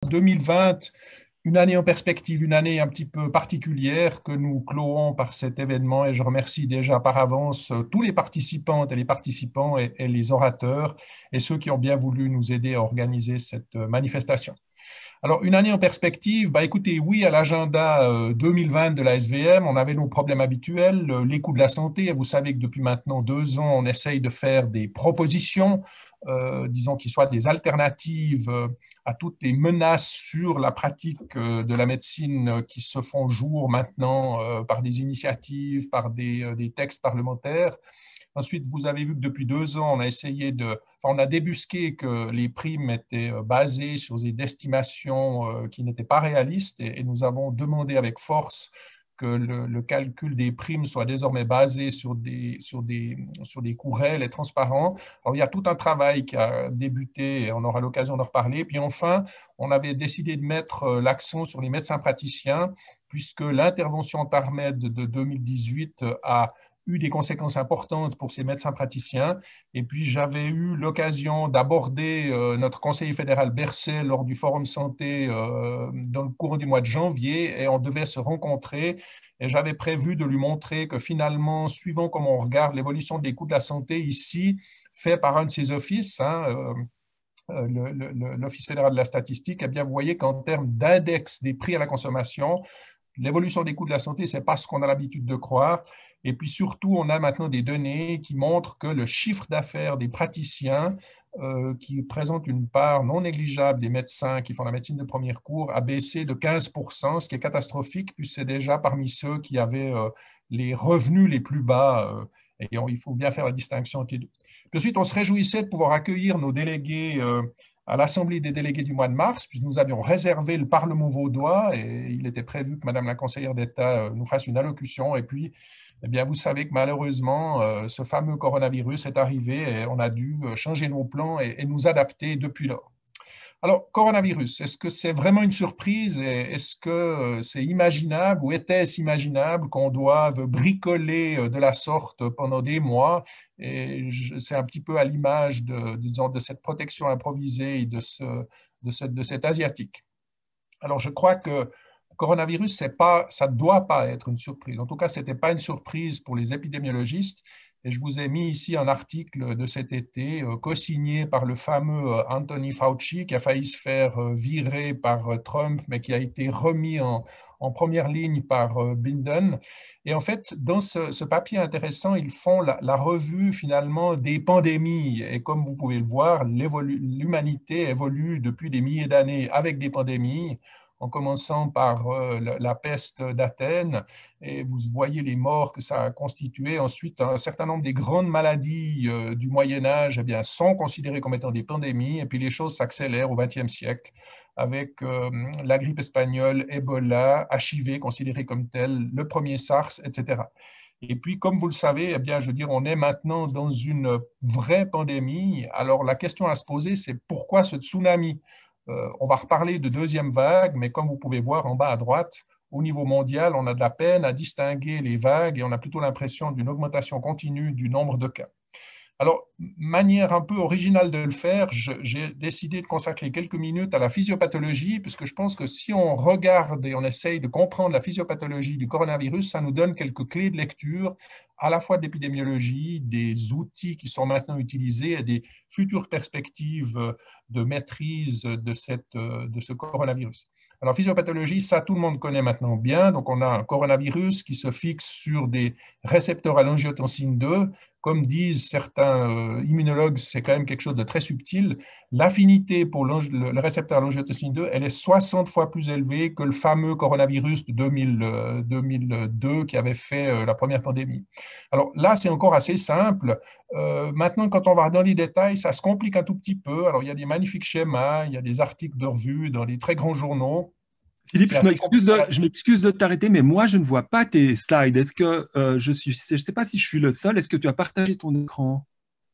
2020, une année en perspective, une année un petit peu particulière que nous cloons par cet événement et je remercie déjà par avance tous les participantes et les participants et les orateurs et ceux qui ont bien voulu nous aider à organiser cette manifestation. Alors, une année en perspective, écoutez, oui, à l'agenda 2020 de la SVM, on avait nos problèmes habituels, les coûts de la santé. Vous savez que depuis maintenant 2 ans, on essaye de faire des propositions, disons, qui soient des alternatives à toutes les menaces sur la pratique de la médecine qui se font jour maintenant par des initiatives, par des textes parlementaires. Ensuite, vous avez vu que depuis 2 ans, on a débusqué que les primes étaient basées sur des estimations qui n'étaient pas réalistes et nous avons demandé avec force que le calcul des primes soit désormais basé sur des coûts réels et transparents. Alors, il y a tout un travail qui a débuté et on aura l'occasion d'en reparler. Puis enfin, on avait décidé de mettre l'accent sur les médecins praticiens puisque l'intervention TARMED de 2018 a eu des conséquences importantes pour ces médecins praticiens. Et puis, j'avais eu l'occasion d'aborder notre conseiller fédéral Berset lors du Forum Santé dans le courant du mois de janvier et on devait se rencontrer. Et j'avais prévu de lui montrer que finalement, suivant comment on regarde l'évolution des coûts de la santé ici, fait par un de ses offices, l'Office fédéral de la statistique, eh bien, vous voyez qu'en termes d'index des prix à la consommation, l'évolution des coûts de la santé, ce n'est pas ce qu'on a l'habitude de croire. Et puis surtout, on a maintenant des données qui montrent que le chiffre d'affaires des praticiens, qui présentent une part non négligeable des médecins qui font la médecine de premier cours, a baissé de 15%, ce qui est catastrophique, puisque c'est déjà parmi ceux qui avaient les revenus les plus bas. Et il faut bien faire la distinction entre les deux. Puis ensuite, on se réjouissait de pouvoir accueillir nos délégués à l'Assemblée des délégués du mois de mars, puisque nous avions réservé le Parlement vaudois et il était prévu que Madame la conseillère d'État nous fasse une allocution. Et puis, eh bien, vous savez que malheureusement, ce fameux coronavirus est arrivé et on a dû changer nos plans et nous adapter depuis lors. Alors, coronavirus, est-ce que c'est vraiment une surprise et est-ce que c'est imaginable ou était-ce imaginable qu'on doive bricoler de la sorte pendant des mois? Et c'est un petit peu à l'image de cette protection improvisée et de cet Asiatique. Alors, je crois que coronavirus, ça ne doit pas être une surprise. En tout cas, ce n'était pas une surprise pour les épidémiologistes. Et je vous ai mis ici un article de cet été, co-signé par le fameux Anthony Fauci, qui a failli se faire virer par Trump, mais qui a été remis en première ligne par Biden. Et en fait, dans ce papier intéressant, ils font la revue finalement des pandémies. Et comme vous pouvez le voir, l'humanité évolue depuis des milliers d'années avec des pandémies, en commençant par la peste d'Athènes, et vous voyez les morts que ça a constitué. Ensuite, un certain nombre des grandes maladies du Moyen Âge eh bien, sont considérées comme étant des pandémies, et puis les choses s'accélèrent au XXe siècle avec la grippe espagnole, Ebola, HIV considéré comme tel, le premier SARS, etc. Et puis, comme vous le savez, eh bien, je veux dire, on est maintenant dans une vraie pandémie. Alors, la question à se poser, c'est pourquoi ce tsunami? On va reparler de deuxième vague, mais comme vous pouvez voir en bas à droite, au niveau mondial, on a de la peine à distinguer les vagues et on a plutôt l'impression d'une augmentation continue du nombre de cas. Alors, manière un peu originale de le faire, j'ai décidé de consacrer quelques minutes à la physiopathologie, puisque je pense que si on regarde et on essaye de comprendre la physiopathologie du coronavirus, ça nous donne quelques clés de lecture, à la fois de l'épidémiologie, des outils qui sont maintenant utilisés et des futures perspectives de maîtrise de ce coronavirus. Alors, physiopathologie, ça, tout le monde connaît maintenant bien. Donc, on a un coronavirus qui se fixe sur des récepteurs à l'angiotensine 2. Comme disent certains immunologues, c'est quand même quelque chose de très subtil. L'affinité pour le récepteur à l'angiotensine 2, elle est 60 fois plus élevée que le fameux coronavirus de 2002 qui avait fait la première pandémie. Alors là, c'est encore assez simple. Maintenant, quand on va dans les détails, ça se complique un tout petit peu. Alors, il y a des magnifiques schémas, il y a des articles de revue dans des très grands journaux. Philippe, C'est assez compliqué. je m'excuse de t'arrêter, mais moi, je ne vois pas tes slides. Est-ce que je sais pas si je suis le seul. Est-ce que tu as partagé ton écran?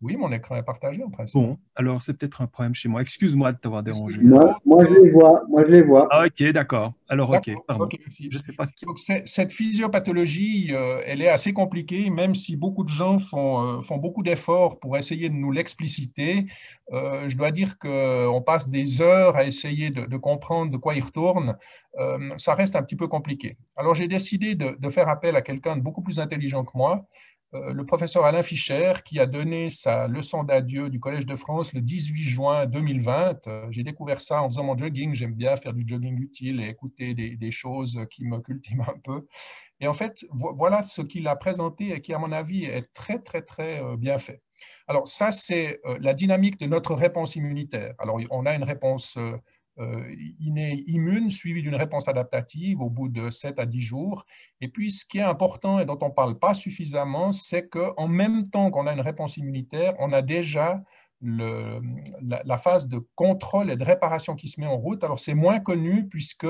Oui, mon écran est partagé en principe. Bon, alors c'est peut-être un problème chez moi. Excuse-moi de t'avoir Est-ce que dérangé. Moi, je les vois. Moi, je les vois. Ah, ok, d'accord. Alors, ok, D'accord, pardon. ok, merci. Je ne sais pas ce qui... Donc, cette physiopathologie, elle est assez compliquée, même si beaucoup de gens font beaucoup d'efforts pour essayer de nous l'expliciter. Je dois dire qu'on passe des heures à essayer de comprendre de quoi il retourne. Ça reste un petit peu compliqué. Alors, j'ai décidé de faire appel à quelqu'un de beaucoup plus intelligent que moi, le professeur Alain Fischer, qui a donné sa leçon d'adieu du Collège de France le 18 juin 2020. J'ai découvert ça en faisant mon jogging. J'aime bien faire du jogging utile et écouter des choses qui me cultivent un peu. Et en fait, voilà ce qu'il a présenté et qui, à mon avis, est très, très, très bien fait. Alors, ça, c'est la dynamique de notre réponse immunitaire. Alors, on a une réponse innée immune suivie d'une réponse adaptative au bout de 7 à 10 jours. Et puis, ce qui est important et dont on ne parle pas suffisamment, c'est qu'en même temps qu'on a une réponse immunitaire, on a déjà la phase de contrôle et de réparation qui se met en route. Alors, c'est moins connu puisque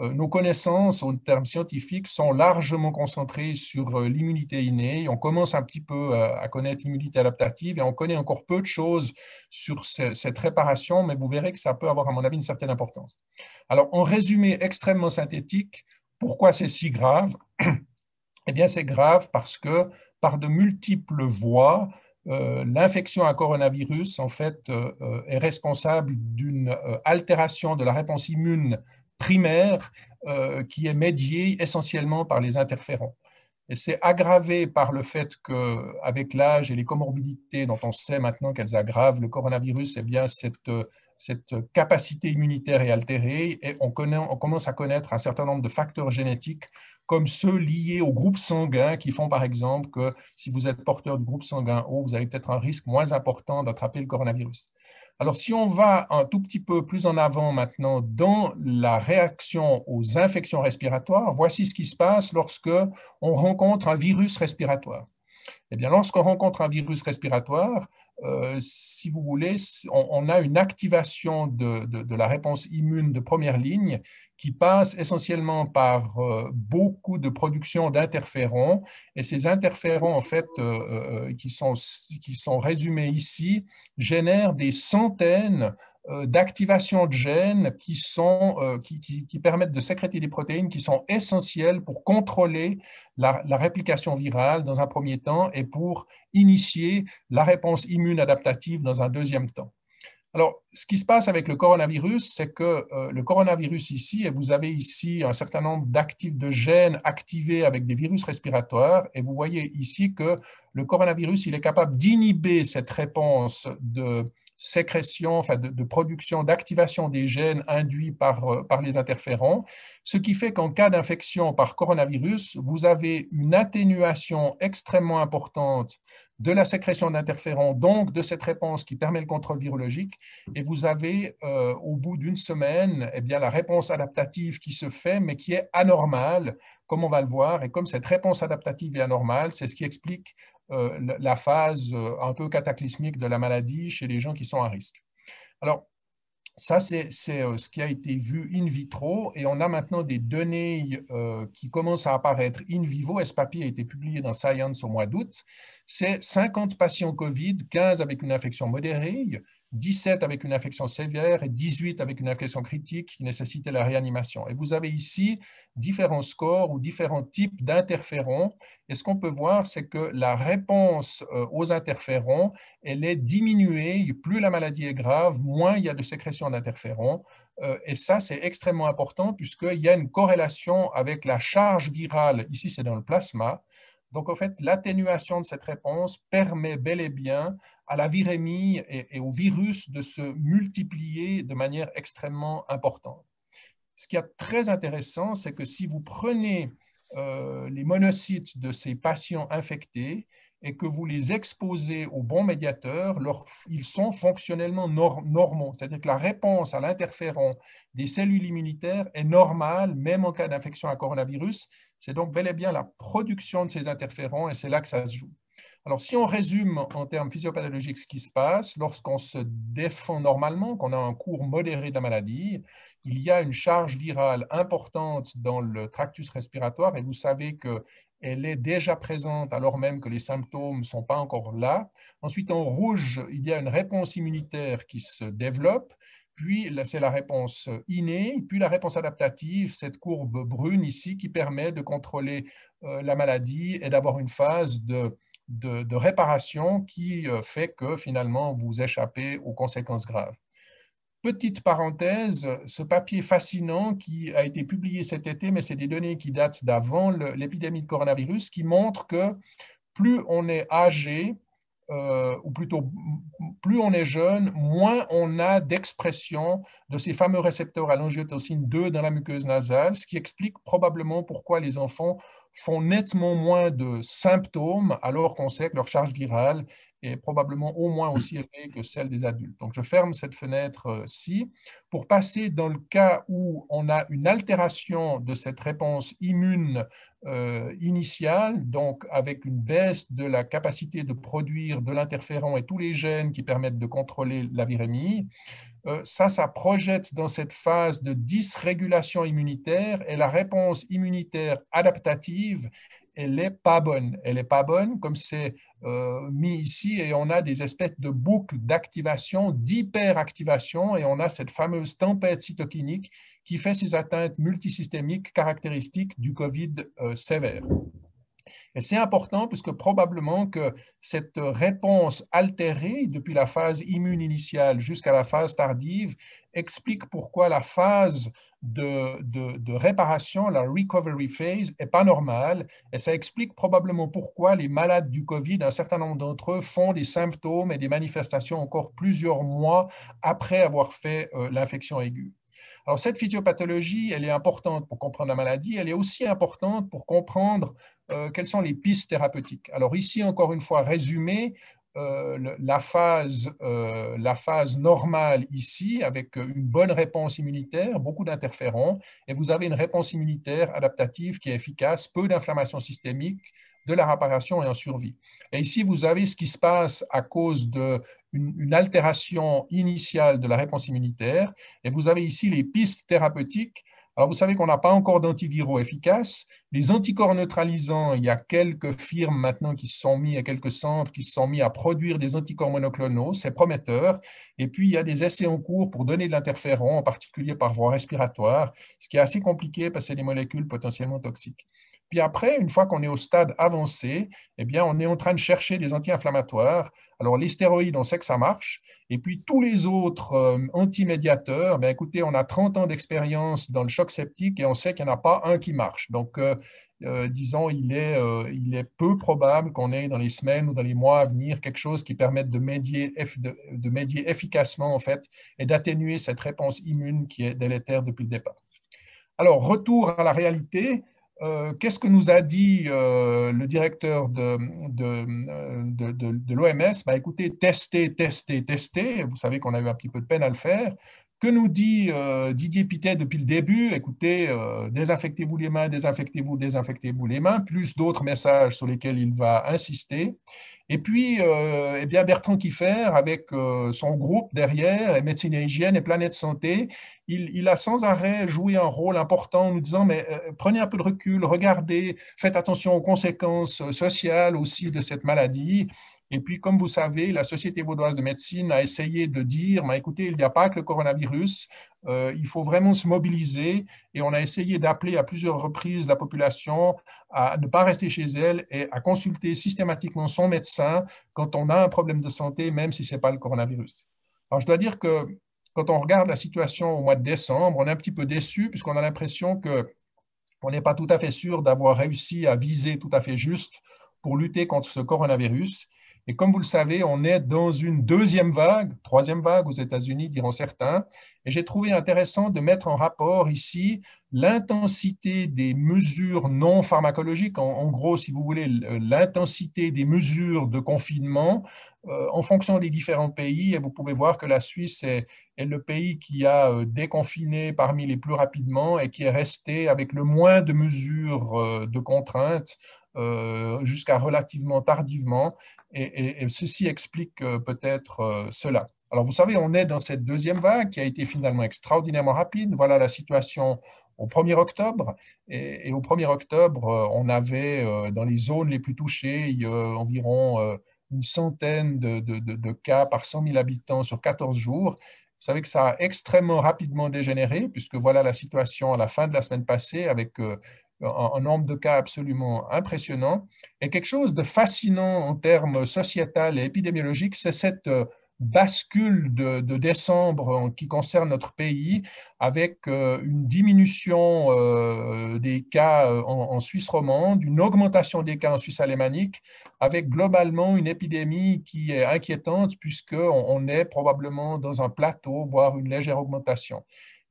nos connaissances en termes scientifiques sont largement concentrées sur l'immunité innée. On commence un petit peu à connaître l'immunité adaptative et on connaît encore peu de choses sur cette réparation, mais vous verrez que ça peut avoir, à mon avis, une certaine importance. Alors, en résumé extrêmement synthétique, pourquoi c'est si grave? Eh bien, c'est grave parce que par de multiples voies, l'infection à coronavirus, en fait, est responsable d'une altération de la réponse immune primaire qui est médiée essentiellement par les interférons. Et c'est aggravé par le fait qu'avec l'âge et les comorbidités dont on sait maintenant qu'elles aggravent le coronavirus, eh bien cette capacité immunitaire est altérée et on commence à connaître un certain nombre de facteurs génétiques comme ceux liés au groupe sanguin qui font par exemple que si vous êtes porteur du groupe sanguin O, vous avez peut-être un risque moins important d'attraper le coronavirus. Alors, si on va un tout petit peu plus en avant maintenant dans la réaction aux infections respiratoires, voici ce qui se passe lorsque on rencontre un virus respiratoire. Eh bien, lorsqu'on rencontre un virus respiratoire, si vous voulez, on a une activation de la réponse immune de première ligne qui passe essentiellement par beaucoup de production d'interférons. Et ces interférons, en fait, qui sont résumés ici, génèrent des centaines d'activation de gènes qui permettent de sécréter des protéines qui sont essentielles pour contrôler la réplication virale dans un premier temps et pour initier la réponse immune adaptative dans un deuxième temps. Alors, ce qui se passe avec le coronavirus, c'est que le coronavirus ici, et vous avez ici un certain nombre d'actifs de gènes activés avec des virus respiratoires, et vous voyez ici que le coronavirus, il est capable d'inhiber cette réponse de sécrétion, enfin de production, d'activation des gènes induits par les interférons, ce qui fait qu'en cas d'infection par coronavirus, vous avez une atténuation extrêmement importante de la sécrétion d'interférons, donc de cette réponse qui permet le contrôle virologique, et vous avez au bout d'une semaine eh bien, la réponse adaptative qui se fait, mais qui est anormale, comme on va le voir, et comme cette réponse adaptative est anormale, c'est ce qui explique la phase un peu cataclysmique de la maladie chez les gens qui sont à risque. Alors, ça, c'est ce qui a été vu in vitro et on a maintenant des données qui commencent à apparaître in vivo. Et ce papier a été publié dans Science au mois d'août. C'est 50 patients COVID, 15 avec une infection modérée, 17 avec une infection sévère et 18 avec une infection critique qui nécessitait la réanimation. Et vous avez ici différents scores ou différents types d'interférons. Et ce qu'on peut voir, c'est que la réponse aux interférons, elle est diminuée. Plus la maladie est grave, moins il y a de sécrétion d'interférons. Et ça, c'est extrêmement important puisqu'il y a une corrélation avec la charge virale. Ici, c'est dans le plasma. Donc, en fait, l'atténuation de cette réponse permet bel et bien à la virémie et au virus de se multiplier de manière extrêmement importante. Ce qui est très intéressant, c'est que si vous prenez les monocytes de ces patients infectés et que vous les exposez au bon médiateur, ils sont fonctionnellement normaux. C'est-à-dire que la réponse à l'interféron des cellules immunitaires est normale, même en cas d'infection à coronavirus. C'est donc bel et bien la production de ces interférons et c'est là que ça se joue. Alors, si on résume en termes physiopathologiques ce qui se passe, lorsqu'on se défend normalement, qu'on a un cours modéré de la maladie, il y a une charge virale importante dans le tractus respiratoire et vous savez que elle est déjà présente alors même que les symptômes ne sont pas encore là. Ensuite, en rouge, il y a une réponse immunitaire qui se développe. Puis, c'est la réponse innée, puis la réponse adaptative, cette courbe brune ici qui permet de contrôler la maladie et d'avoir une phase de réparation qui fait que finalement vous échappez aux conséquences graves. Petite parenthèse, ce papier fascinant qui a été publié cet été, mais c'est des données qui datent d'avant l'épidémie de coronavirus, qui montre que plus on est âgé, ou plutôt plus on est jeune, moins on a d'expression de ces fameux récepteurs à l'angiotensine 2 dans la muqueuse nasale, ce qui explique probablement pourquoi les enfants font nettement moins de symptômes alors qu'on sait que leur charge virale est probablement au moins aussi élevée que celle des adultes. Donc, je ferme cette fenêtre-ci pour passer dans le cas où on a une altération de cette réponse immune initiale, donc avec une baisse de la capacité de produire de l'interféron et tous les gènes qui permettent de contrôler la virémie. Ça projette dans cette phase de dysrégulation immunitaire et la réponse immunitaire adaptative, elle n'est pas bonne. Elle n'est pas bonne comme c'est mis ici et on a des espèces de boucles d'activation, d'hyperactivation et on a cette fameuse tempête cytokinique qui fait ces atteintes multisystémiques caractéristiques du COVID sévère. Et c'est important puisque probablement que cette réponse altérée depuis la phase immune initiale jusqu'à la phase tardive explique pourquoi la phase de réparation, la recovery phase, n'est pas normale. Et ça explique probablement pourquoi les malades du COVID, un certain nombre d'entre eux, font des symptômes et des manifestations encore plusieurs mois après avoir fait l'infection aiguë. Alors, cette physiopathologie, elle est importante pour comprendre la maladie, elle est aussi importante pour comprendre quelles sont les pistes thérapeutiques. Alors ici, encore une fois, résumé, la phase normale ici, avec une bonne réponse immunitaire, beaucoup d'interférons, et vous avez une réponse immunitaire adaptative qui est efficace, peu d'inflammation systémique, de la réparation et en survie. Et ici, vous avez ce qui se passe à cause d'une altération initiale de la réponse immunitaire, et vous avez ici les pistes thérapeutiques. Alors, vous savez qu'on n'a pas encore d'antiviraux efficaces. Les anticorps neutralisants, il y a quelques firmes maintenant qui se sont mis, à quelques centres qui se sont mis à produire des anticorps monoclonaux, c'est prometteur. Et puis, il y a des essais en cours pour donner de l'interféron, en particulier par voie respiratoire, ce qui est assez compliqué parce que c'est des molécules potentiellement toxiques. Puis après, une fois qu'on est au stade avancé, eh bien, on est en train de chercher des anti-inflammatoires. Alors, les stéroïdes, on sait que ça marche. Et puis, tous les autres antimédiateurs, ben, écoutez, on a 30 ans d'expérience dans le choc septique et on sait qu'il n'y en a pas un qui marche. Donc, disons, il est peu probable qu'on ait dans les semaines ou dans les mois à venir quelque chose qui permette de médier efficacement, en fait, et d'atténuer cette réponse immune qui est délétère depuis le départ. Alors, retour à la réalité. Qu'est-ce que nous a dit le directeur de l'OMS? Ben, écoutez, testez, testez, testez. Vous savez qu'on a eu un petit peu de peine à le faire. Que nous dit Didier Pittet depuis le début? Écoutez, désinfectez-vous les mains, désinfectez-vous les mains, plus d'autres messages sur lesquels il va insister. Et puis, eh bien Bertrand Kieffer, avec son groupe derrière, et Médecine et Hygiène et Planète Santé, il a sans arrêt joué un rôle important en nous disant, mais prenez un peu de recul, regardez, faites attention aux conséquences sociales aussi de cette maladie. Et puis, comme vous savez, la Société vaudoise de médecine a essayé de dire, mais écoutez, il n'y a pas que le coronavirus, il faut vraiment se mobiliser. Et on a essayé d'appeler à plusieurs reprises la population à ne pas rester chez elle et à consulter systématiquement son médecin quand on a un problème de santé, même si ce n'est pas le coronavirus. Alors, je dois dire que quand on regarde la situation au mois de décembre, on est un petit peu déçu puisqu'on a l'impression qu'on n'est pas tout à fait sûr d'avoir réussi à viser tout à fait juste pour lutter contre ce coronavirus. Et comme vous le savez, on est dans une deuxième vague, troisième vague aux États-Unis, diront certains. Et j'ai trouvé intéressant de mettre en rapport ici l'intensité des mesures non pharmacologiques, en gros, si vous voulez, l'intensité des mesures de confinement en fonction des différents pays. Et vous pouvez voir que la Suisse est le pays qui a déconfiné parmi les plus rapidement et qui est resté avec le moins de mesures de contraintes jusqu'à relativement tardivement. Et ceci explique peut-être cela. Alors, vous savez, on est dans cette deuxième vague qui a été finalement extraordinairement rapide. Voilà la situation au 1er octobre. Et au 1er octobre, on avait dans les zones les plus touchées environ une centaine de cas par 100 000 habitants sur 14 jours. Vous savez que ça a extrêmement rapidement dégénéré, puisque voilà la situation à la fin de la semaine passée avec un nombre de cas absolument impressionnant. Et quelque chose de fascinant en termes sociétal et épidémiologiques, c'est cette bascule de décembre qui concerne notre pays, avec une diminution des cas en Suisse romande, une augmentation des cas en Suisse alémanique, avec globalement une épidémie qui est inquiétante, puisqu'on est probablement dans un plateau, voire une légère augmentation.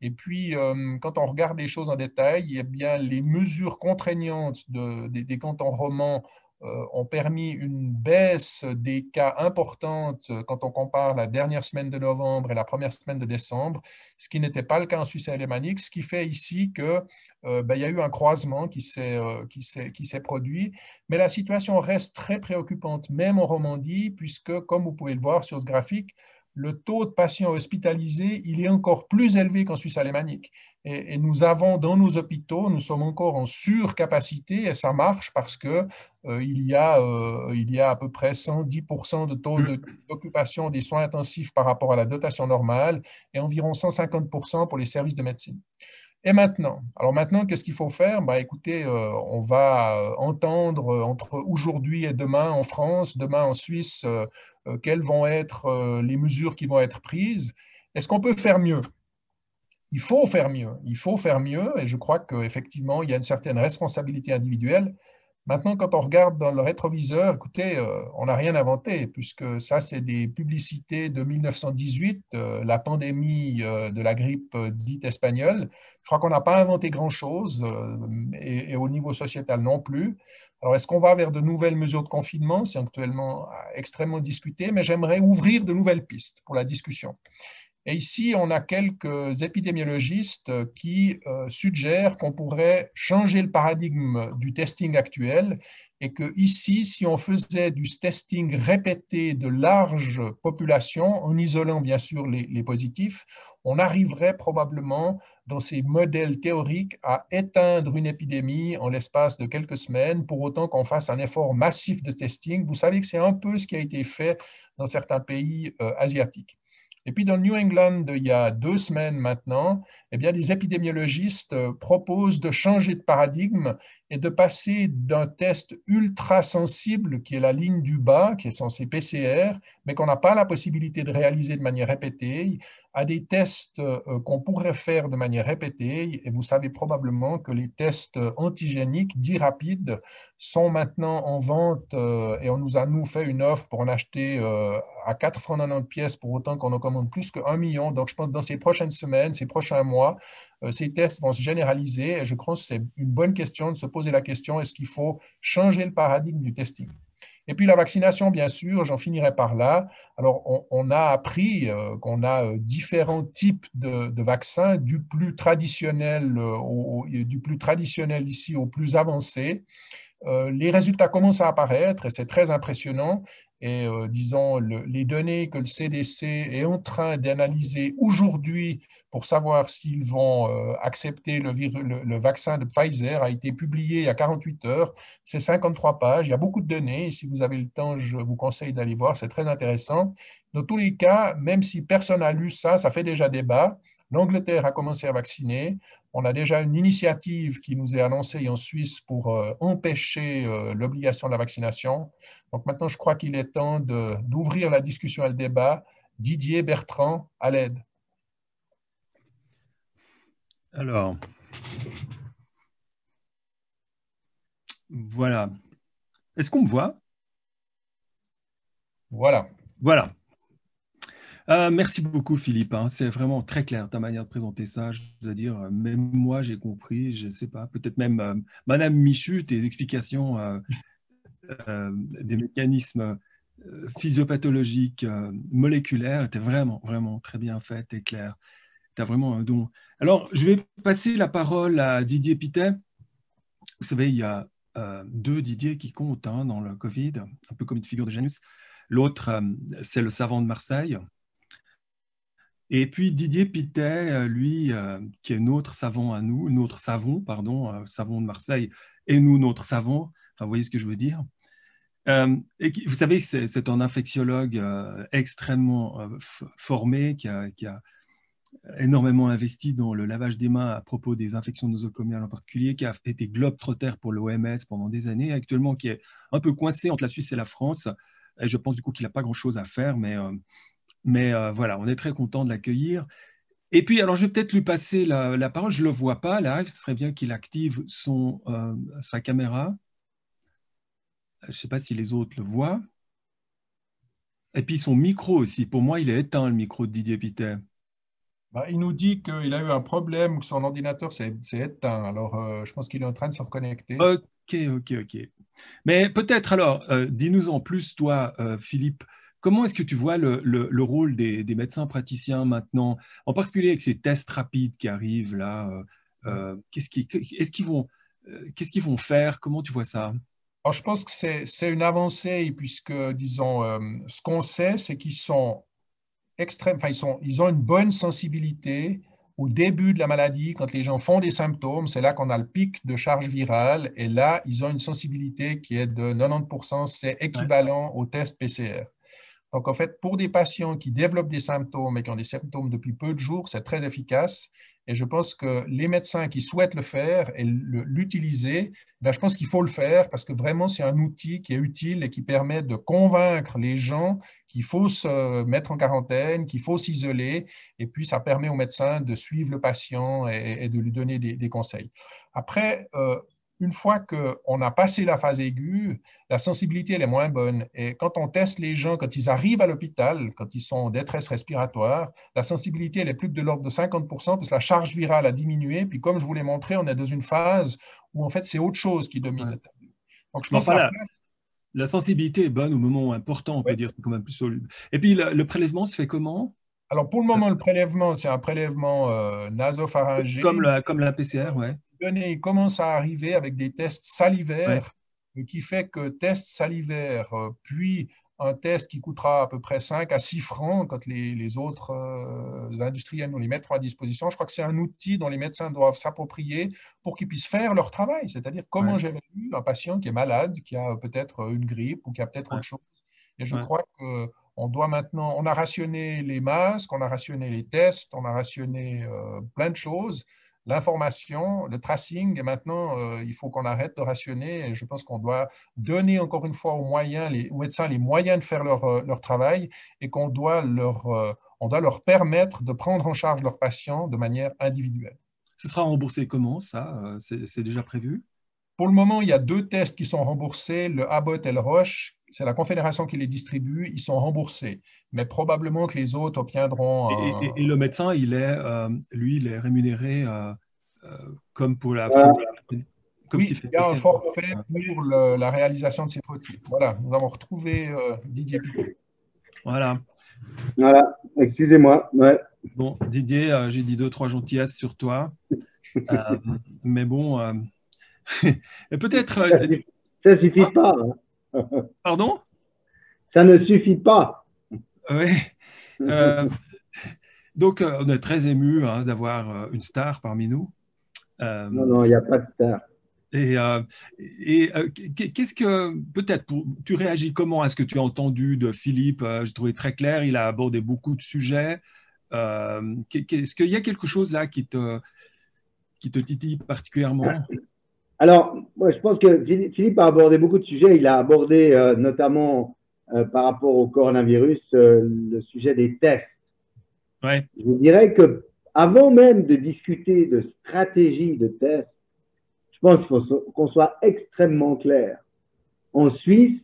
Et puis, quand on regarde les choses en détail, eh bien, les mesures contraignantes des cantons romans ont permis une baisse des cas importante quand on compare la dernière semaine de novembre et la première semaine de décembre, ce qui n'était pas le cas en Suisse alémanique, ce qui fait ici qu'il y a eu un croisement qui s'est produit. Mais la situation reste très préoccupante, même en Romandie, puisque, comme vous pouvez le voir sur ce graphique, le taux de patients hospitalisés, il est encore plus élevé qu'en Suisse alémanique. Et nous avons dans nos hôpitaux, nous sommes encore en surcapacité, et ça marche parce que il y a à peu près 110% de taux d'occupation des soins intensifs par rapport à la dotation normale et environ 150% pour les services de médecine. Et maintenant, qu'est-ce qu'il faut faire? Écoutez, on va entendre entre aujourd'hui et demain en France, demain en Suisse, quelles vont être les mesures qui vont être prises. Est-ce qu'on peut faire mieux? Il faut faire mieux. Il faut faire mieux, et je crois qu'effectivement, il y a une certaine responsabilité individuelle. Maintenant, quand on regarde dans le rétroviseur, écoutez, on n'a rien inventé, puisque ça, c'est des publicités de 1918, la pandémie de la grippe dite espagnole. Je crois qu'on n'a pas inventé grand-chose, et au niveau sociétal non plus. Alors, est-ce qu'on va vers de nouvelles mesures de confinement? C'est actuellement extrêmement discuté, mais j'aimerais ouvrir de nouvelles pistes pour la discussion. Et ici, on a quelques épidémiologistes qui suggèrent qu'on pourrait changer le paradigme du testing actuel et que ici, si on faisait du testing répété de larges populations, en isolant bien sûr les positifs, on arriverait probablement dans ces modèles théoriques à éteindre une épidémie en l'espace de quelques semaines, pour autant qu'on fasse un effort massif de testing. Vous savez que c'est un peu ce qui a été fait dans certains pays asiatiques. Et puis dans le New England, il y a 2 semaines maintenant, eh bien, les épidémiologistes proposent de changer de paradigme et de passer d'un test ultra sensible, qui est la ligne du bas, qui sont ces PCR, mais qu'on n'a pas la possibilité de réaliser de manière répétée, à des tests qu'on pourrait faire de manière répétée. Et vous savez probablement que les tests antigéniques dits rapides sont maintenant en vente et on nous a fait une offre pour en acheter à 4,90 francs pièces, pour autant qu'on en commande plus que 1 million. Donc je pense que dans ces prochaines semaines, ces prochains mois, ces tests vont se généraliser et je crois que c'est une bonne question de se poser la question, est-ce qu'il faut changer le paradigme du testing? Et puis la vaccination, bien sûr, j'en finirai par là. Alors, on a appris qu'on a différents types de vaccins, du plus traditionnel ici au plus avancé. Les résultats commencent à apparaître et c'est très impressionnant. Et disons, les données que le CDC est en train d'analyser aujourd'hui pour savoir s'ils vont accepter le vaccin de Pfizer a été publié il y a 48 heures. C'est 53 pages. Il y a beaucoup de données. Et si vous avez le temps, je vous conseille d'aller voir. C'est très intéressant. Dans tous les cas, même si personne n'a lu ça, ça fait déjà débat. L'Angleterre a commencé à vacciner. On a déjà une initiative qui nous est annoncée en Suisse pour empêcher l'obligation de la vaccination. Donc maintenant, je crois qu'il est temps d'ouvrir la discussion et le débat. Didier Bertrand, à l'aide. Alors, voilà. Est-ce qu'on me voit? Voilà. Voilà. Merci beaucoup, Philippe. Hein. C'est vraiment très clair ta manière de présenter ça. Je dois dire, même moi, j'ai compris. Je ne sais pas, peut-être même Madame Michu, tes explications des mécanismes physiopathologiques, moléculaires étaient vraiment, vraiment très bien faites et claires. Tu as vraiment un don. Alors, je vais passer la parole à Didier Pittet. Vous savez, il y a 2 Didier qui comptent hein, dans le Covid, un peu comme une figure de Janus. L'autre, c'est le savant de Marseille. Et puis Didier Pittet, lui, qui est notre savant à nous, notre savon, pardon, savon de Marseille, et nous, notre savon, enfin, vous voyez ce que je veux dire. Vous savez, c'est un infectiologue extrêmement formé, qui a énormément investi dans le lavage des mains à propos des infections nosocomiales en particulier, qui a été globe-trotter pour l'OMS pendant des années, actuellement qui est un peu coincé entre la Suisse et la France. Et je pense du coup qu'il n'a pas grand-chose à faire, mais voilà, on est très content de l'accueillir. Et puis, alors, je vais peut-être lui passer la parole. Je ne le vois pas live, ce serait bien qu'il active sa caméra. Je ne sais pas si les autres le voient. Et puis son micro aussi. Pour moi, il est éteint, le micro de Didier Pittet. Bah, il nous dit qu'il a eu un problème, que son ordinateur s'est éteint. Alors, je pense qu'il est en train de se reconnecter. Ok. Mais peut-être alors, dis-nous en plus, toi, Philippe, comment est-ce que tu vois le rôle des médecins praticiens maintenant, en particulier avec ces tests rapides qui arrivent là qu'est-ce qu'ils vont faire? Comment tu vois ça? Alors, je pense que c'est une avancée, puisque, disons, ce qu'on sait, c'est qu'ils sont extrêmes, enfin, ils ont une bonne sensibilité au début de la maladie. Quand les gens font des symptômes, c'est là qu'on a le pic de charge virale, et là, ils ont une sensibilité qui est de 90%, c'est équivalent au test PCR. Donc, en fait, pour des patients qui développent des symptômes et qui ont des symptômes depuis peu de jours, c'est très efficace. Et je pense que les médecins qui souhaitent le faire et l'utiliser, ben, je pense qu'il faut le faire parce que vraiment, c'est un outil qui est utile et qui permet de convaincre les gens qu'il faut se mettre en quarantaine, qu'il faut s'isoler. Et puis, ça permet aux médecins de suivre le patient et de lui donner des conseils. Après, une fois qu'on a passé la phase aiguë, la sensibilité, elle est moins bonne. Et quand on teste les gens, quand ils arrivent à l'hôpital, quand ils sont en détresse respiratoire, la sensibilité, elle est plus que de l'ordre de 50% parce que la charge virale a diminué. Puis comme je vous l'ai montré, on est dans une phase où en fait, c'est autre chose qui domine. Ouais. Donc je Mais pense enfin, que la sensibilité est bonne au moment important, on peut dire, c'est quand même plus soluble. Et puis le prélèvement se fait comment? Alors pour le moment, le prélèvement, c'est un prélèvement nasopharyngé. Comme la PCR, ouais. Les données commencent à arriver avec des tests Ouais. salivaires, qui fait que test salivaire, puis un test qui coûtera à peu près 5 à 6 francs quand les autres industriels nous les mettront à disposition. Je crois que c'est un outil dont les médecins doivent s'approprier pour qu'ils puissent faire leur travail, c'est-à-dire comment Ouais. j'évalue un patient qui est malade, qui a peut-être une grippe ou qui a peut-être Ouais. autre chose. Et je Ouais. crois qu'on doit maintenant, on a rationné les masques, on a rationné les tests, on a rationné plein de choses, l'information, le tracing, et maintenant, il faut qu'on arrête de rationner. Et je pense qu'on doit donner encore une fois aux médecins les moyens de faire leur travail et qu'on doit on doit leur permettre de prendre en charge leurs patients de manière individuelle. Ce sera remboursé comment, ça? C'est déjà prévu? Pour le moment, il y a 2 tests qui sont remboursés, le Abbott et le Roche. C'est la Confédération qui les distribue, ils sont remboursés. Mais probablement que les autres obtiendront Et le médecin, lui, il est rémunéré comme pour Voilà. comme s'il Oui, fait il y a un PCR. forfait pour la réalisation de ces photos. Voilà, nous avons retrouvé Didier Pittet. Voilà. Voilà. Excusez-moi. Ouais. Bon, Didier, j'ai dit 2, 3 gentillesses sur toi. Euh, mais bon, et peut-être. Ça suffit pas. Hein. Pardon? Ça ne suffit pas. Oui. Donc, on est très ému d'avoir une star parmi nous. Non, non, il n'y a pas de star. Et, qu'est-ce que, peut-être, tu réagis comment à ce que tu as entendu de Philippe? J'ai trouvé très clair, il a abordé beaucoup de sujets. Est-ce qu'il y a quelque chose là qui te titille particulièrement? Alors, moi, je pense que Philippe a abordé beaucoup de sujets. Il a abordé notamment par rapport au coronavirus le sujet des tests. Ouais. Je vous dirais que avant même de discuter de stratégie de test, je pense qu'il faut qu'on soit extrêmement clair. En Suisse,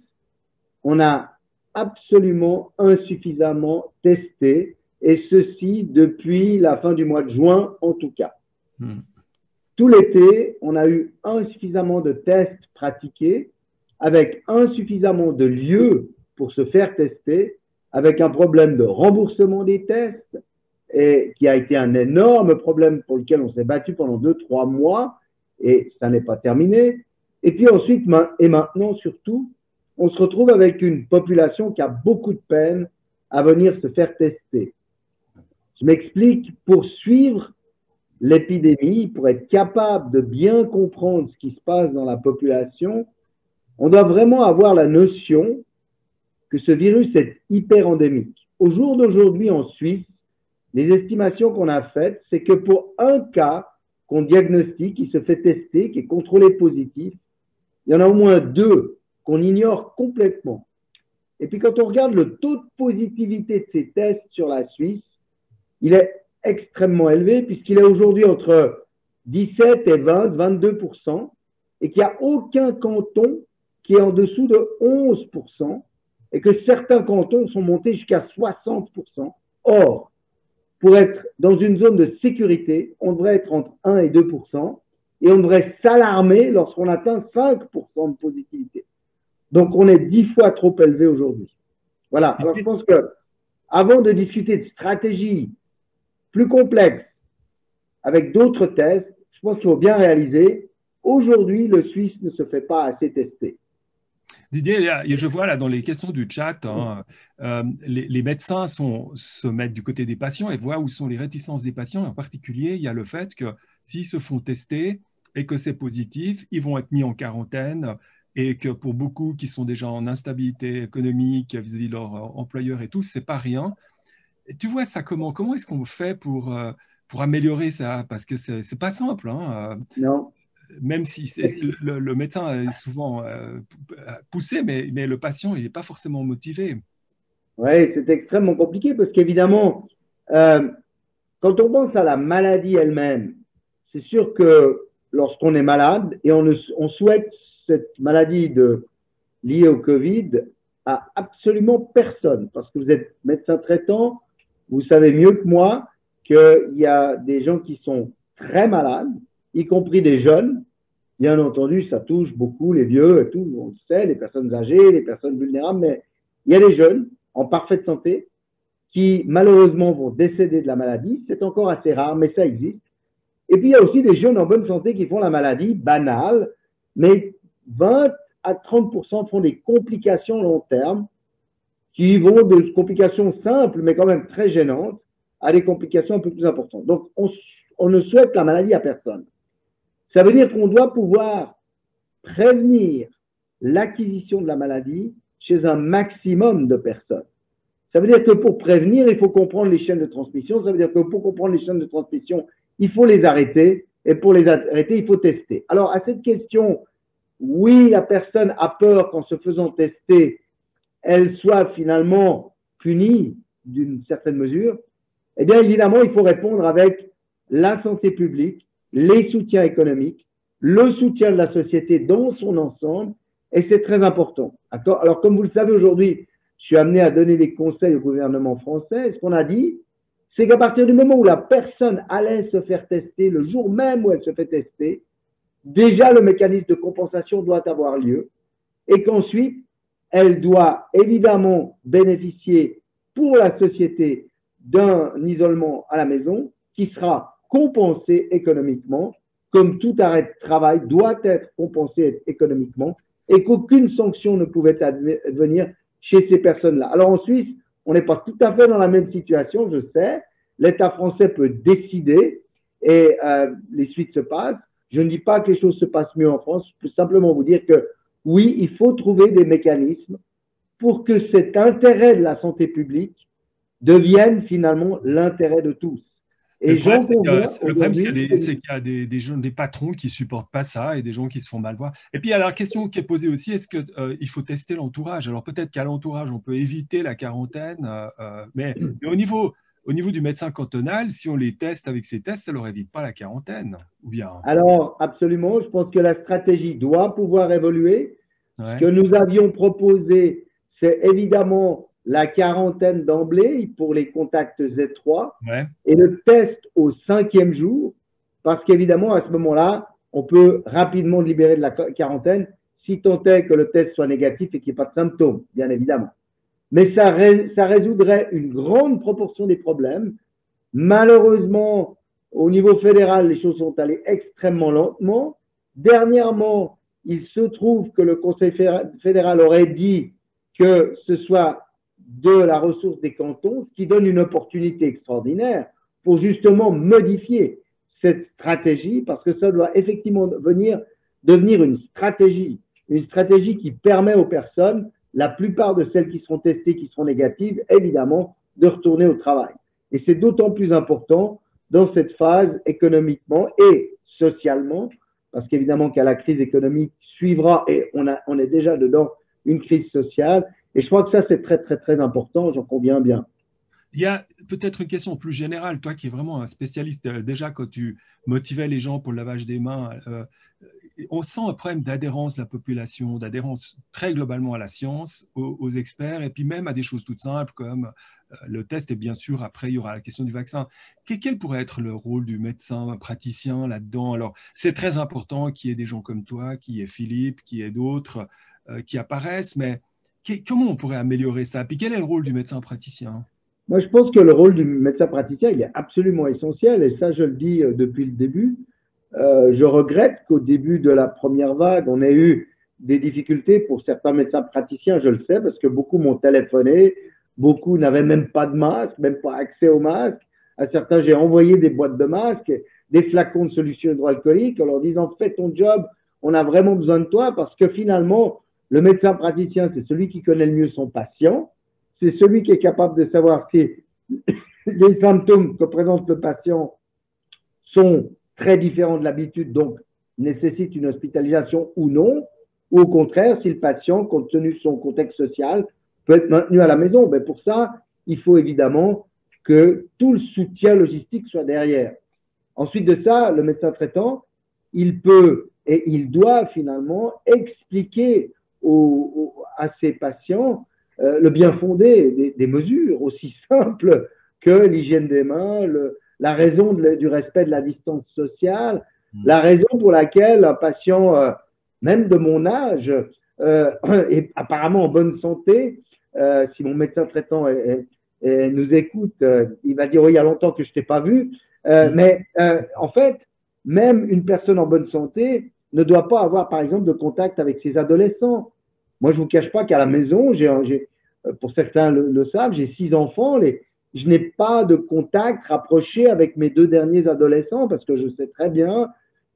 on a absolument insuffisamment testé, et ceci depuis la fin du mois de juin en tout cas. Tout l'été, on a eu insuffisamment de tests pratiqués, avec insuffisamment de lieux pour se faire tester, avec un problème de remboursement des tests, et qui a été un énorme problème pour lequel on s'est battu pendant 2-3 mois, et ça n'est pas terminé. Et puis ensuite, et maintenant surtout, on se retrouve avec une population qui a beaucoup de peine à venir se faire tester. Je m'explique, pour suivre l'épidémie, pour être capable de bien comprendre ce qui se passe dans la population, on doit vraiment avoir la notion que ce virus est hyper endémique. Au jour d'aujourd'hui en Suisse, les estimations qu'on a faites, c'est que pour un cas qu'on diagnostique, qui se fait tester, qui est contrôlé positif, il y en a au moins 2 qu'on ignore complètement. Et puis quand on regarde le taux de positivité de ces tests sur la Suisse, il est extrêmement élevé puisqu'il est aujourd'hui entre 17 et 20, 22%, et qu'il n'y a aucun canton qui est en dessous de 11%, et que certains cantons sont montés jusqu'à 60%. Or, pour être dans une zone de sécurité, on devrait être entre 1 et 2%, et on devrait s'alarmer lorsqu'on atteint 5% de positivité. Donc, on est 10 fois trop élevé aujourd'hui. Voilà. Alors, je pense que avant de discuter de stratégies plus complexes avec d'autres tests, je pense qu'il faut bien réaliser, aujourd'hui, le Suisse ne se fait pas assez tester. Didier, je vois là dans les questions du chat, les médecins se mettent du côté des patients et voient où sont les réticences des patients. En particulier, il y a le fait que s'ils se font tester et que c'est positif, ils vont être mis en quarantaine et que pour beaucoup qui sont déjà en instabilité économique vis-à-vis de leur employeur et tout, c'est pas rien. Et tu vois ça comment? Comment est-ce qu'on fait pour améliorer ça? Parce que c'est pas simple, hein. Non. Même si le médecin est souvent poussé, mais le patient, il n'est pas forcément motivé. Oui, c'est extrêmement compliqué parce qu'évidemment, quand on pense à la maladie elle-même, c'est sûr que lorsqu'on est malade, et on souhaite cette maladie liée au Covid à absolument personne, parce que vous êtes médecin traitant, vous savez mieux que moi qu'il y a des gens qui sont très malades, y compris des jeunes. Bien entendu, ça touche beaucoup les vieux et tout, on le sait, les personnes âgées, les personnes vulnérables, mais il y a des jeunes en parfaite santé qui malheureusement vont décéder de la maladie. C'est encore assez rare, mais ça existe. Et puis il y a aussi des jeunes en bonne santé qui font la maladie banale, mais 20 à 30% font des complications long terme, qui vont de complications simples, mais quand même très gênantes, à des complications un peu plus importantes. Donc, on ne souhaite la maladie à personne. Ça veut dire qu'on doit pouvoir prévenir l'acquisition de la maladie chez un maximum de personnes. Ça veut dire que pour prévenir, il faut comprendre les chaînes de transmission. Ça veut dire que pour comprendre les chaînes de transmission, il faut les arrêter. Et pour les arrêter, il faut tester. Alors, à cette question, oui, la personne a peur qu'en se faisant tester, elle soit finalement punie d'une certaine mesure. Eh bien, évidemment, il faut répondre avec la santé publique, les soutiens économiques, le soutien de la société dans son ensemble, et c'est très important. Alors, comme vous le savez aujourd'hui, je suis amené à donner des conseils au gouvernement français. Ce qu'on a dit, c'est qu'à partir du moment où la personne allait se faire tester, le jour même où elle se fait tester, déjà le mécanisme de compensation doit avoir lieu, et qu'ensuite, elle doit évidemment bénéficier pour la société d'un isolement à la maison qui sera compensé économiquement, comme tout arrêt de travail doit être compensé économiquement, et qu'aucune sanction ne pouvait advenir chez ces personnes-là. Alors en Suisse, on n'est pas tout à fait dans la même situation, je sais. L'État français peut décider et les suites se passent. Je ne dis pas que les choses se passent mieux en France, je peux simplement vous dire que oui, il faut trouver des mécanismes pour que cet intérêt de la santé publique devienne finalement l'intérêt de tous. Et le problème, c'est qu'il y a des patrons qui ne supportent pas ça et des gens qui se font mal voir. Et puis, il y a la question qui est posée aussi, est-ce qu'il faut tester l'entourage? Alors, peut-être qu'à l'entourage, on peut éviter la quarantaine, mais au niveau du médecin cantonal, si on les teste avec ces tests, ça ne leur évite pas la quarantaine, ou bien? Alors, absolument, je pense que la stratégie doit pouvoir évoluer. Ouais. Ce que nous avions proposé, c'est évidemment la quarantaine d'emblée pour les contacts Z3 et le test au 5e jour, parce qu'évidemment, à ce moment-là, on peut rapidement libérer de la quarantaine si tant est que le test soit négatif et qu'il n'y ait pas de symptômes, bien évidemment. Mais ça résoudrait une grande proportion des problèmes. Malheureusement, au niveau fédéral, les choses sont allées extrêmement lentement. Dernièrement, il se trouve que le Conseil fédéral aurait dit que ce soit de la ressource des cantons, ce qui donne une opportunité extraordinaire pour justement modifier cette stratégie, parce que ça doit effectivement devenir une stratégie qui permet aux personnes, la plupart de celles qui seront testées, qui seront négatives, évidemment, de retourner au travail. Et c'est d'autant plus important dans cette phase économiquement et socialement, parce qu'évidemment qu'à la crise économique suivra, et on est déjà dedans, une crise sociale. Et je crois que ça, c'est très, très, très important, j'en conviens bien. Il y a peut-être une question plus générale, toi qui es vraiment un spécialiste, déjà quand tu motivais les gens pour le lavage des mains, on sent un problème d'adhérence de la population, d'adhérence très globalement à la science, aux experts, et puis même à des choses toutes simples comme le test, et bien sûr, après, il y aura la question du vaccin. Quel pourrait être le rôle du médecin, un praticien là-dedans? Alors, c'est très important qu'il y ait des gens comme toi, qu'il y ait Philippe, qu'il y ait d'autres qui apparaissent, mais comment on pourrait améliorer ça? Puis quel est le rôle du médecin praticien? Moi, je pense que le rôle du médecin praticien, il est absolument essentiel, et ça, je le dis depuis le début. Je regrette qu'au début de la première vague, on ait eu des difficultés pour certains médecins praticiens, je le sais, parce que beaucoup m'ont téléphoné, beaucoup n'avaient même pas de masque, même pas accès au masque. À certains, j'ai envoyé des boîtes de masques, des flacons de solution hydroalcoolique en leur disant « fais ton job, on a vraiment besoin de toi » parce que finalement, le médecin praticien, c'est celui qui connaît le mieux son patient, c'est celui qui est capable de savoir si les symptômes que présente le patient sont très différents de l'habitude, donc nécessitent une hospitalisation ou non, ou au contraire, si le patient, compte tenu de son contexte social, peut être maintenu à la maison. Mais pour ça, il faut évidemment que tout le soutien logistique soit derrière. Ensuite de ça, le médecin traitant, il peut et il doit finalement expliquer à ses patients le bien fondé des mesures aussi simples que l'hygiène des mains, la raison du respect de la distance sociale, la raison pour laquelle un patient, même de mon âge, est apparemment en bonne santé, si mon médecin traitant nous écoute, il va dire oui, il y a longtemps que je ne t'ai pas vu, mais en fait, même une personne en bonne santé ne doit pas avoir, par exemple, de contact avec ses adolescents. Moi, je ne vous cache pas qu'à la maison, pour certains le savent, j'ai 6 enfants, je n'ai pas de contact rapproché avec mes 2 derniers adolescents parce que je sais très bien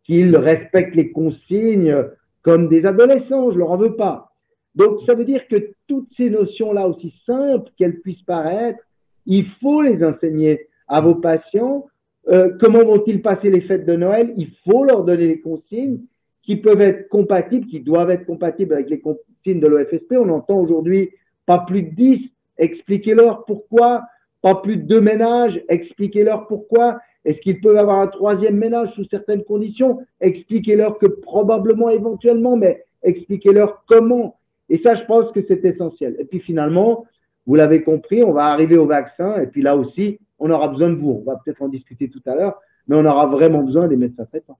qu'ils respectent les consignes comme des adolescents, je ne leur en veux pas. Donc, ça veut dire que toutes ces notions-là, aussi simples qu'elles puissent paraître, il faut les enseigner à vos patients. Comment vont-ils passer les fêtes de Noël? Il faut leur donner les consignes qui peuvent être compatibles, qui doivent être compatibles avec les consignes de l'OFSP. On entend aujourd'hui pas plus de 10, expliquez-leur pourquoi, pas plus de 2 ménages, expliquez-leur pourquoi, est-ce qu'ils peuvent avoir un 3e ménage sous certaines conditions, expliquez-leur que probablement, éventuellement, mais expliquez-leur comment. Et ça, je pense que c'est essentiel. Et puis finalement, vous l'avez compris, on va arriver au vaccin, et puis là aussi, on aura besoin de vous. On va peut-être en discuter tout à l'heure, mais on aura vraiment besoin des médecins traitants.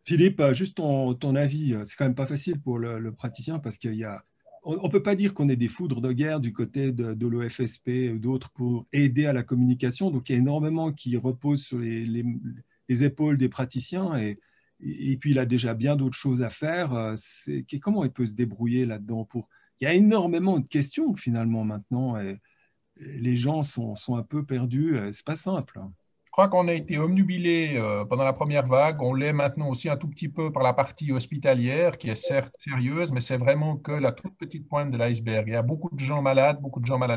Philippe, juste ton avis, c'est quand même pas facile pour le praticien parce qu'il y a on ne peut pas dire qu'on est des foudres de guerre du côté de l'OFSP ou d'autres pour aider à la communication. Donc, il y a énormément qui repose sur les épaules des praticiens et puis il a déjà bien d'autres choses à faire. Comment il peut se débrouiller là-dedans Il y a énormément de questions finalement maintenant et les gens sont un peu perdus. C'est pas simple. Je crois qu'on a été omnubilé pendant la première vague. On l'est maintenant aussi un tout petit peu par la partie hospitalière, qui est certes sérieuse, mais c'est vraiment que la toute petite pointe de l'iceberg. Il y a beaucoup de gens malades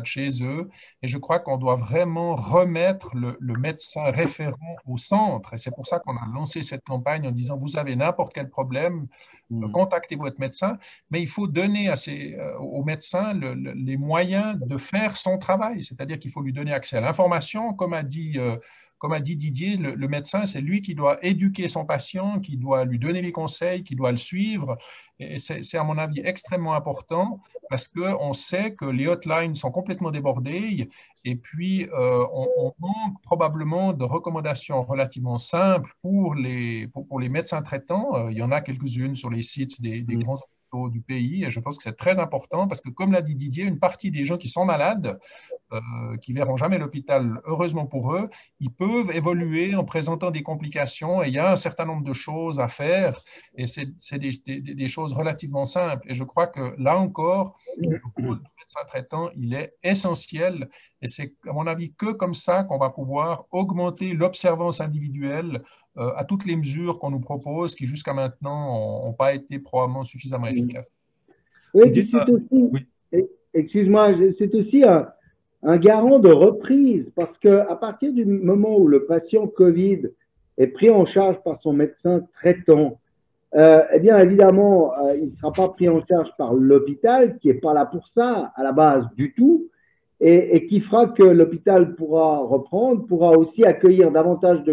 chez eux, et je crois qu'on doit vraiment remettre le médecin référent au centre. Et c'est pour ça qu'on a lancé cette campagne en disant, vous avez n'importe quel problème, contactez votre médecin, mais il faut donner au médecin les moyens de faire son travail, c'est-à-dire qu'il faut lui donner accès à l'information, comme a dit Didier, le médecin, c'est lui qui doit éduquer son patient, qui doit lui donner les conseils, qui doit le suivre. Et c'est à mon avis extrêmement important parce qu'on sait que les hotlines sont complètement débordées et puis on manque probablement de recommandations relativement simples pour les médecins traitants. Il y en a quelques-unes sur les sites des grands hôpitaux du pays et je pense que c'est très important parce que, comme l'a dit Didier, une partie des gens qui sont malades, qui verront jamais l'hôpital, heureusement pour eux, ils peuvent évoluer en présentant des complications et il y a un certain nombre de choses à faire et c'est des choses relativement simples. Et je crois que là encore, le rôle du médecin traitant, il est essentiel. Et c'est, à mon avis, que comme ça qu'on va pouvoir augmenter l'observance individuelle à toutes les mesures qu'on nous propose, qui jusqu'à maintenant n'ont pas été probablement suffisamment efficaces. Oui, puis c'est aussi, oui. excuse-moi, c'est aussi un garant de reprise, parce qu'à partir du moment où le patient Covid est pris en charge par son médecin traitant, eh bien, évidemment, il ne sera pas pris en charge par l'hôpital, qui n'est pas là pour ça, à la base du tout, et qui fera que l'hôpital pourra reprendre, pourra aussi accueillir davantage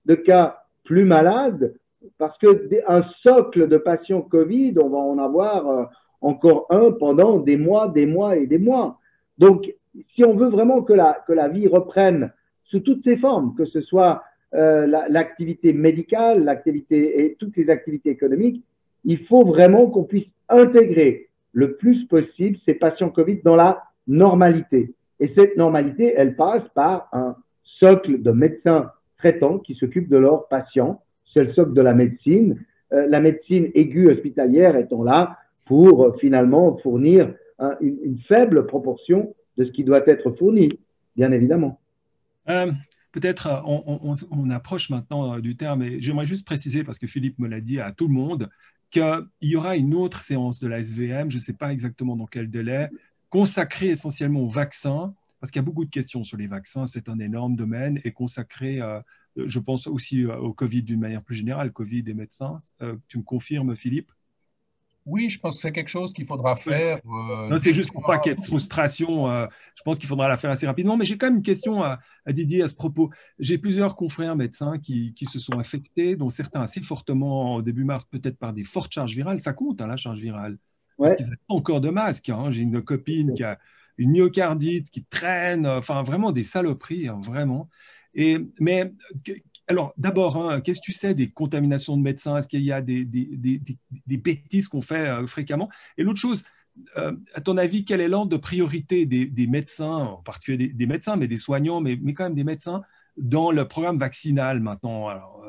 de cas plus malades, parce qu'un socle de patients Covid, on va en avoir encore un pendant des mois et des mois. Donc, si on veut vraiment que la vie reprenne sous toutes ses formes, que ce soit l'activité médicale, l'activité et toutes les activités économiques, il faut vraiment qu'on puisse intégrer le plus possible ces patients Covid dans la normalité. Et cette normalité, elle passe par un socle de médecins traitants qui s'occupent de leurs patients. C'est le socle de la médecine. La médecine aiguë hospitalière étant là pour finalement fournir une faible proportion de ce qui doit être fourni, bien évidemment. Peut-être on approche maintenant du terme, et j'aimerais juste préciser, parce que Philippe me l'a dit à tout le monde, qu'il y aura une autre séance de la SVM, je ne sais pas exactement dans quel délai, consacrée essentiellement aux vaccins, parce qu'il y a beaucoup de questions sur les vaccins, c'est un énorme domaine, et consacrée, je pense aussi au Covid d'une manière plus générale, Covid et médecins. Tu me confirmes, Philippe? Oui, je pense que c'est quelque chose qu'il faudra faire. Non, c'est juste pour pas qu'il y ait de frustration. Je pense qu'il faudra la faire assez rapidement. Mais j'ai quand même une question à Didier à ce propos. J'ai plusieurs confrères médecins qui se sont infectés, dont certains assez fortement au début mars, peut-être par des fortes charges virales. Ça compte, hein, la charge virale. Parce qu'ils n'ont pas encore de masque. Hein. J'ai une copine qui a une myocardite, qui traîne. Enfin, vraiment des saloperies, hein, vraiment. Mais alors, d'abord, hein, qu'est-ce que tu sais des contaminations de médecins? Est-ce qu'il y a des bêtises qu'on fait fréquemment? Et l'autre chose, à ton avis, quel est l'ordre de priorité des médecins, en particulier des médecins, mais des soignants, mais quand même des médecins, dans le programme vaccinal maintenant? Alors,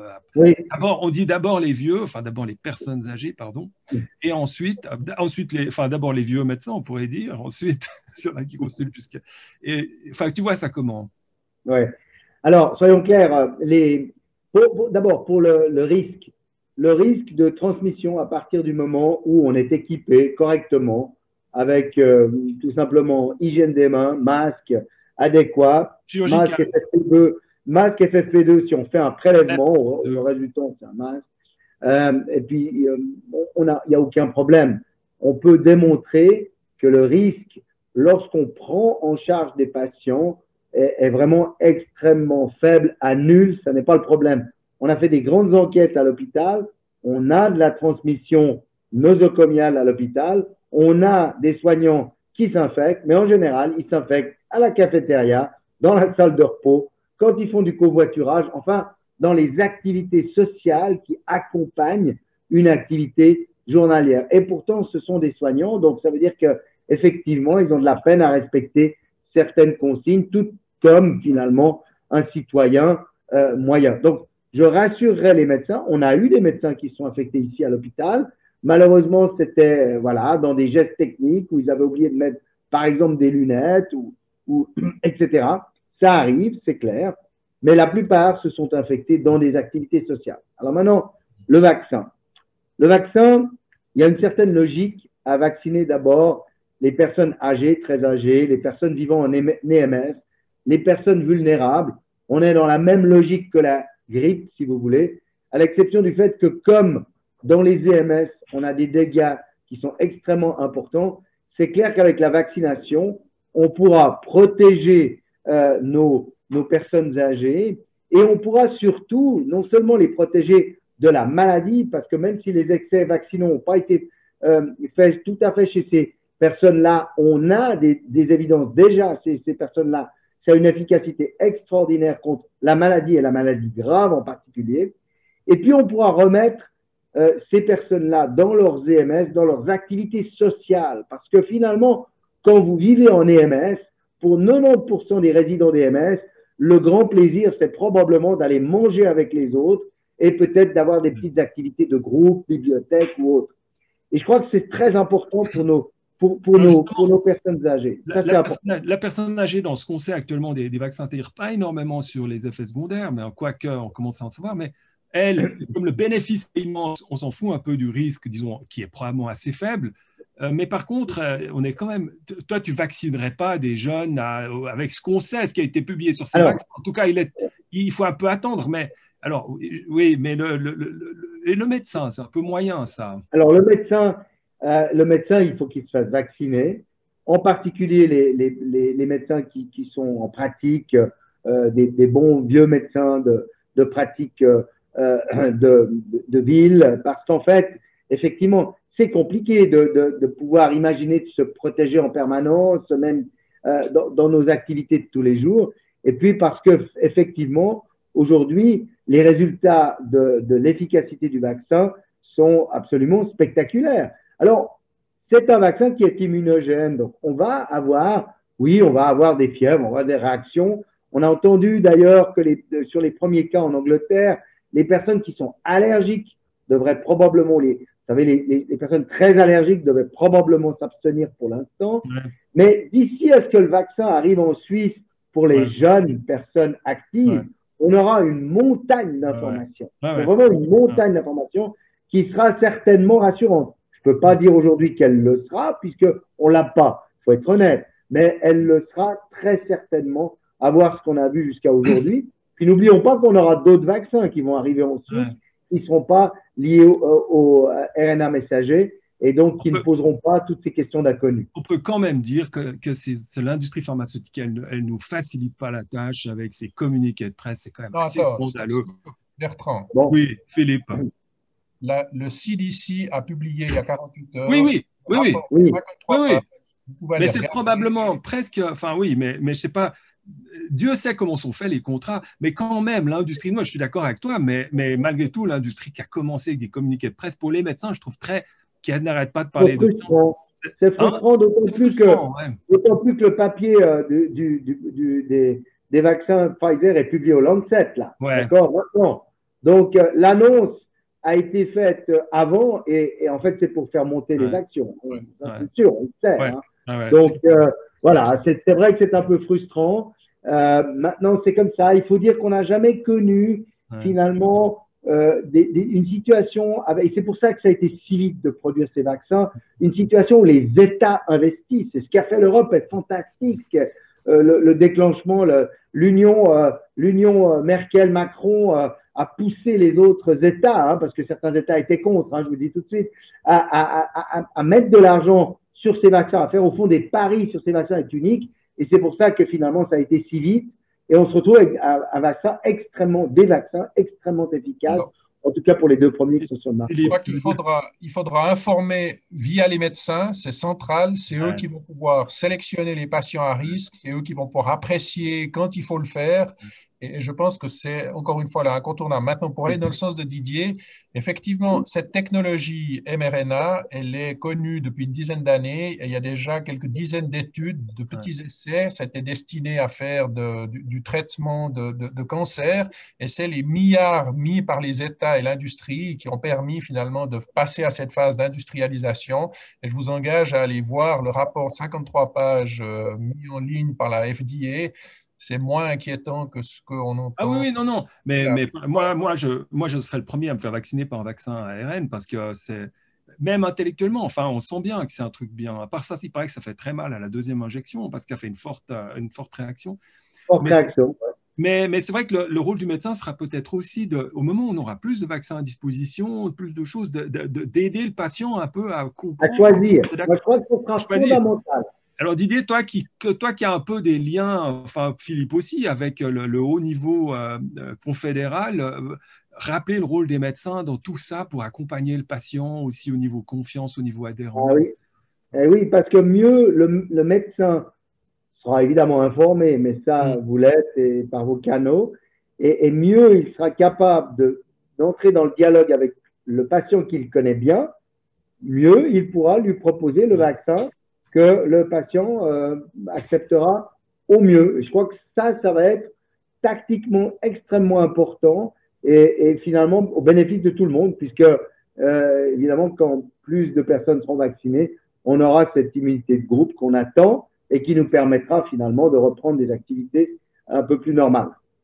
on dit d'abord les vieux, enfin d'abord les personnes âgées, pardon, et ensuite d'abord les vieux médecins, on pourrait dire, ensuite, il y en a qui consultent jusqu'à... Enfin, tu vois ça comment? Oui. Alors, soyons clairs, d'abord pour le risque de transmission à partir du moment où on est équipé correctement avec tout simplement hygiène des mains, masque adéquat, masque FFP2 si on fait un prélèvement, le reste du temps c'est un masque. Et puis, il n'y a aucun problème. On peut démontrer que le risque, lorsqu'on prend en charge des patients, est vraiment extrêmement faible à nul, ça n'est pas le problème. On a fait des grandes enquêtes à l'hôpital, on a de la transmission nosocomiale à l'hôpital, on a des soignants qui s'infectent, mais en général, ils s'infectent à la cafétéria, dans la salle de repos, quand ils font du covoiturage, enfin, dans les activités sociales qui accompagnent une activité journalière. Et pourtant, ce sont des soignants, donc ça veut dire qu'effectivement, ils ont de la peine à respecter certaines consignes, tout comme finalement un citoyen moyen. Donc, je rassurerai les médecins. On a eu des médecins qui sont infectés ici à l'hôpital. Malheureusement, c'était dans des gestes techniques où ils avaient oublié de mettre, par exemple, des lunettes ou etc. Ça arrive, c'est clair. Mais la plupart se sont infectés dans des activités sociales. Alors maintenant, le vaccin. Le vaccin, il y a une certaine logique à vacciner d'abord les personnes âgées, très âgées, les personnes vivant en EMS, les personnes vulnérables. On est dans la même logique que la grippe, si vous voulez, à l'exception du fait que comme dans les EMS, on a des dégâts qui sont extrêmement importants, c'est clair qu'avec la vaccination, on pourra protéger nos personnes âgées et on pourra surtout non seulement les protéger de la maladie, parce que même si les excès vaccinaux n'ont pas été faits tout à fait chez ces personnes-là, on a des évidences déjà, ces personnes-là, ça a une efficacité extraordinaire contre la maladie et la maladie grave en particulier. Et puis, on pourra remettre ces personnes-là dans leurs EMS, dans leurs activités sociales. Parce que finalement, quand vous vivez en EMS, pour 90% des résidents d'EMS, le grand plaisir, c'est probablement d'aller manger avec les autres et peut-être d'avoir des petites activités de groupe, bibliothèque ou autre. Et je crois que c'est très important pour nos pour nos personnes âgées. La personne âgée, dans ce qu'on sait actuellement des vaccins, c'est-à-dire pas énormément sur les effets secondaires, mais quoique on commence à en savoir, mais elle, comme le bénéfice est immense, on s'en fout un peu du risque, disons, qui est probablement assez faible. Mais par contre, on est quand même. Toi, tu vaccinerais pas des jeunes avec ce qu'on sait, ce qui a été publié sur ces vaccins. En tout cas, il faut un peu attendre. Mais alors, oui, mais le médecin, c'est un peu moyen, ça. Alors, le médecin, il faut qu'il se fasse vacciner. En particulier, les médecins qui sont en pratique, des bons vieux médecins de pratique de ville, parce qu'en fait, effectivement, c'est compliqué de pouvoir imaginer de se protéger en permanence, même dans nos activités de tous les jours. Et puis parce que effectivement, aujourd'hui, les résultats de l'efficacité du vaccin sont absolument spectaculaires. Alors, c'est un vaccin qui est immunogène, donc on va avoir des fièvres, on va avoir des réactions. On a entendu d'ailleurs que sur les premiers cas en Angleterre, les personnes qui sont allergiques devraient probablement les personnes très allergiques devaient probablement s'abstenir pour l'instant. Ouais. Mais d'ici à ce que le vaccin arrive en Suisse pour les jeunes personnes actives, on aura une montagne d'informations. Vraiment une montagne d'informations qui sera certainement rassurante. Je ne peux pas dire aujourd'hui qu'elle le sera, puisqu'on ne l'a pas, il faut être honnête. Mais elle le sera très certainement, à voir ce qu'on a vu jusqu'à aujourd'hui. Puis n'oublions pas qu'on aura d'autres vaccins qui vont arriver en Suisse. Ils ne seront pas liés au RNA messager et donc qui ne poseront pas toutes ces questions d'inconnu. On peut quand même dire que l'industrie pharmaceutique, elle ne nous facilite pas la tâche avec ses communiqués de presse. C'est quand même assez scandaleux. Bertrand. Bon. Oui, Philippe. Le CDC a publié il y a 48 heures. Oui. Mais c'est probablement presque. Enfin, oui, mais je ne sais pas. Dieu sait comment sont faits les contrats, mais quand même, l'industrie, moi je suis d'accord avec toi, mais malgré tout, l'industrie qui a commencé avec des communiqués de presse pour les médecins, je trouve qui n'arrête pas de parler de temps. C'est frustrant, d'autant plus que le papier des vaccins Pfizer est publié au Lancet, là. D'accord, maintenant. Donc, l'annonce a été faite avant et en fait, c'est pour faire monter les actions. C'est sûr, on le sait. Donc, voilà, c'est vrai que c'est un peu frustrant. Maintenant, c'est comme ça. Il faut dire qu'on n'a jamais connu finalement une situation, et c'est pour ça que ça a été si vite de produire ces vaccins, une situation où les États investissent. Et ce qu'a fait l'Europe est fantastique. Le déclenchement, l'union Merkel-Macron a poussé les autres États, parce que certains États étaient contre, je vous dis tout de suite, à mettre de l'argent sur ces vaccins, à faire au fond des paris sur ces vaccins est unique. Et c'est pour ça que finalement, ça a été si vite. Et on se retrouve avec des vaccins extrêmement efficaces, en tout cas pour les 2 premiers qui sont sur le marché. Je crois qu'il faudra informer via les médecins, c'est central, c'est eux qui vont pouvoir sélectionner les patients à risque, c'est eux qui vont pouvoir apprécier quand il faut le faire. Et je pense que c'est, encore une fois, là, incontournable. Maintenant, pour aller dans le sens de Didier, effectivement, cette technologie mRNA, elle est connue depuis une dizaine d'années. Il y a déjà quelques dizaines d'études, de petits essais. C'était destiné à faire du traitement de cancer. Et c'est les milliards mis par les États et l'industrie qui ont permis finalement de passer à cette phase d'industrialisation. Et je vous engage à aller voir le rapport de 53 pages mis en ligne par la FDA. C'est moins inquiétant que ce qu'on entend. Ah oui, non. Mais moi, je serais le premier à me faire vacciner par un vaccin ARN parce que c'est, même intellectuellement, enfin, on sent bien que c'est un truc bien. À part ça, il paraît que ça fait très mal à la 2e injection parce qu'elle fait une forte réaction. Mais c'est vrai que le rôle du médecin sera peut-être aussi, au moment où on aura plus de vaccins à disposition, plus de choses, d'aider le patient un peu à comprendre. À choisir. Moi, je crois que ce sera fondamental. Alors Didier, toi qui as un peu des liens, enfin Philippe aussi, avec le haut niveau confédéral, rappeler le rôle des médecins dans tout ça pour accompagner le patient aussi au niveau confiance, au niveau adhérence. Ah oui. Oui, parce que mieux le médecin sera évidemment informé, mais ça vous l'êtes et par vos canaux, et mieux il sera capable d'entrer dans le dialogue avec le patient qu'il connaît bien, mieux il pourra lui proposer le vaccin que le patient acceptera au mieux. Je crois que ça va être tactiquement extrêmement important et finalement au bénéfice de tout le monde, puisque évidemment, quand plus de personnes seront vaccinées, on aura cette immunité de groupe qu'on attend et qui nous permettra finalement de reprendre des activités un peu plus normales.